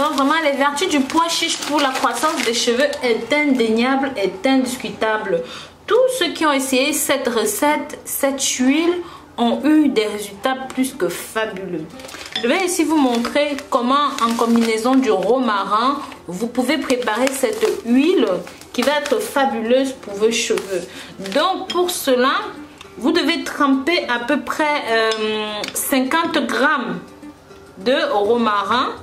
Donc vraiment les vertus du pois chiche pour la croissance des cheveux est indéniable, est indiscutable. Tous ceux qui ont essayé cette recette, cette huile, ont eu des résultats plus que fabuleux. Je vais ici vous montrer comment en combinaison du romarin, vous pouvez préparer cette huile qui va être fabuleuse pour vos cheveux. Donc pour cela, vous devez tremper à peu près 50 grammes de romarin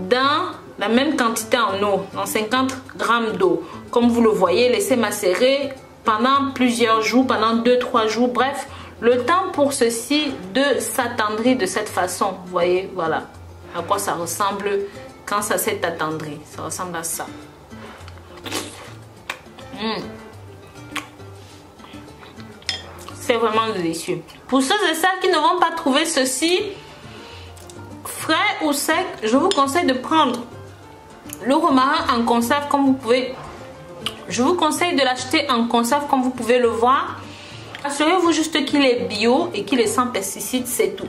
dans la même quantité en eau, dans 50 grammes d'eau. Comme vous le voyez, laissez macérer pendant plusieurs jours, pendant 2-3 jours, bref, le temps pour ceci de s'attendrir de cette façon. Vous voyez, voilà à quoi ça ressemble quand ça s'est attendri. Ça ressemble à ça. C'est vraiment délicieux. Pour ceux et celles qui ne vont pas trouver ceci frais ou sec, je vous conseille de prendre le romarin en conserve comme vous pouvez. Je vous conseille de l'acheter en conserve comme vous pouvez le voir. Assurez-vous juste qu'il est bio et qu'il est sans pesticides, c'est tout.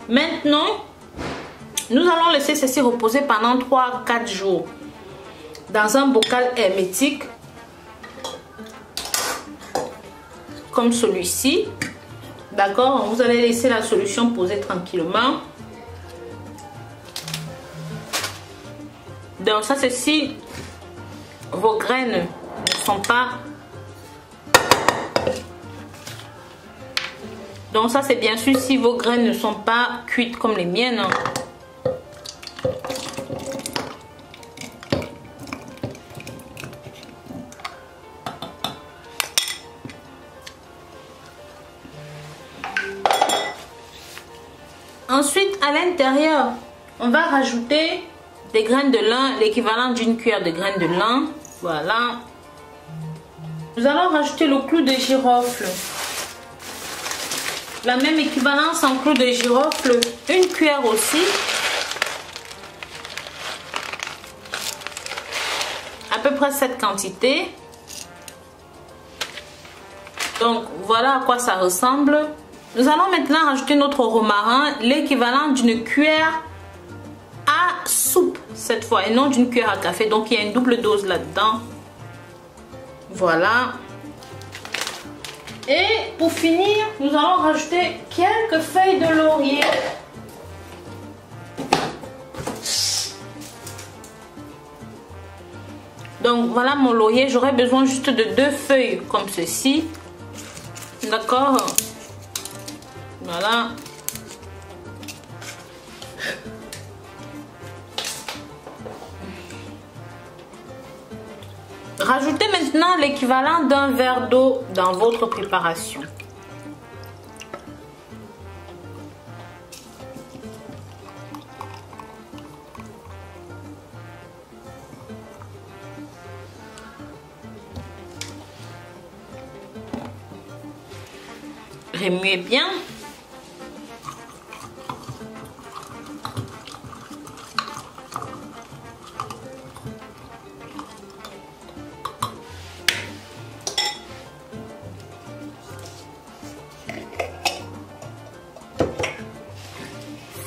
Maintenant, nous allons laisser ceci reposer pendant 3-4 jours dans un bocal hermétique comme celui-ci. D'accord, vous allez laisser la solution poser tranquillement. Donc ça, c'est si vos graines ne sont pas... Donc ça, c'est bien sûr si vos graines ne sont pas cuites comme les miennes. Ensuite, à l'intérieur, on va rajouter des graines de lin, l'équivalent d'une cuillère de graines de lin. Voilà. Nous allons rajouter le clou de girofle. La même équivalence en clou de girofle, une cuillère aussi. À peu près cette quantité. Donc, voilà à quoi ça ressemble. Nous allons maintenant rajouter notre romarin, l'équivalent d'une cuillère à soupe cette fois et non d'une cuillère à café. Donc il y a une double dose là-dedans. Voilà. Et pour finir, nous allons rajouter quelques feuilles de laurier. Donc voilà mon laurier. J'aurai besoin juste de 2 feuilles comme ceci. D'accord? Voilà. Rajoutez maintenant l'équivalent d'un verre d'eau dans votre préparation. Remuez bien.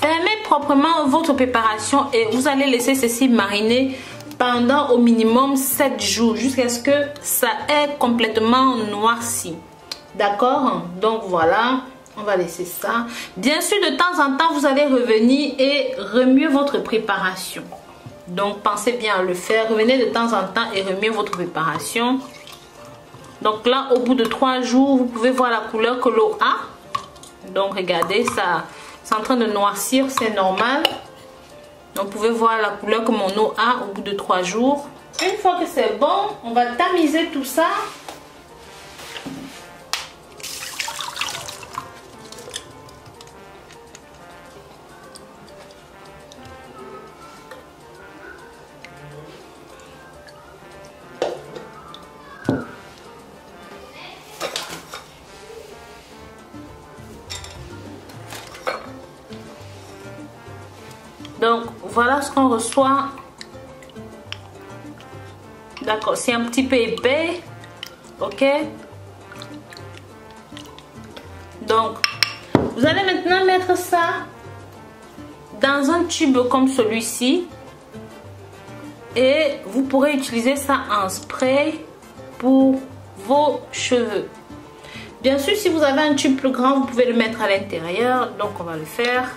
Fermez proprement votre préparation et vous allez laisser ceci mariner pendant au minimum 7 jours jusqu'à ce que ça ait complètement noirci. D'accord? Donc voilà, on va laisser ça. Bien sûr, de temps en temps, vous allez revenir et remuer votre préparation. Donc pensez bien à le faire. Revenez de temps en temps et remuez votre préparation. Donc là, au bout de 3 jours, vous pouvez voir la couleur que l'eau a. Donc regardez, ça, c'est en train de noircir, c'est normal. Donc vous pouvez voir la couleur que mon eau a au bout de 3 jours. Une fois que c'est bon, on va tamiser tout ça. Donc voilà ce qu'on reçoit D'accord, c'est un petit peu épais. Ok. Donc, vous allez maintenant mettre ça dans un tube comme celui-ci. Et vous pourrez utiliser ça en spray pour vos cheveux. Bien sûr, si vous avez un tube plus grand, vous pouvez le mettre à l'intérieur. Donc, on va le faire.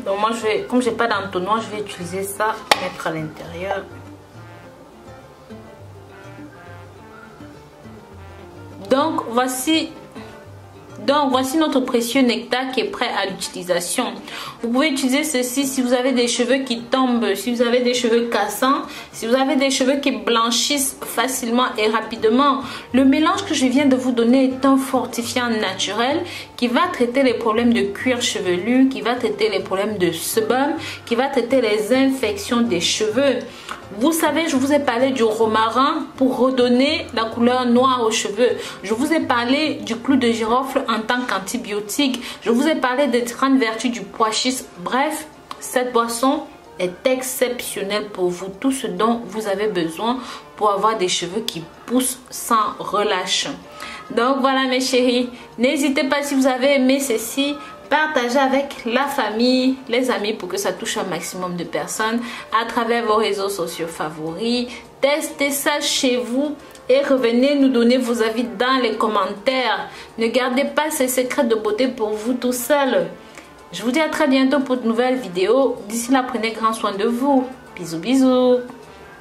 Donc moi, comme j'ai pas d'entonnoir, je vais utiliser ça, mettre à l'intérieur. Donc voici notre précieux nectar qui est prêt à l'utilisation. Vous pouvez utiliser ceci si vous avez des cheveux qui tombent, si vous avez des cheveux cassants, si vous avez des cheveux qui blanchissent facilement et rapidement. Le mélange que je viens de vous donner est un fortifiant naturel qui va traiter les problèmes de cuir chevelu, qui va traiter les problèmes de sébum, qui va traiter les infections des cheveux. Vous savez, je vous ai parlé du romarin pour redonner la couleur noire aux cheveux. Je vous ai parlé du clou de girofle en tant qu'antibiotique. Je vous ai parlé des grandes vertus du pois chiche. Bref, cette boisson est exceptionnelle pour vous. Tout ce dont vous avez besoin pour avoir des cheveux qui poussent sans relâche. Donc voilà mes chéris. N'hésitez pas, si vous avez aimé ceci, partagez avec la famille, les amis pour que ça touche un maximum de personnes à travers vos réseaux sociaux favoris. Testez ça chez vous et revenez nous donner vos avis dans les commentaires. Ne gardez pas ces secrets de beauté pour vous tout seul. Je vous dis à très bientôt pour de nouvelles vidéos. D'ici là, prenez grand soin de vous. Bisous bisous.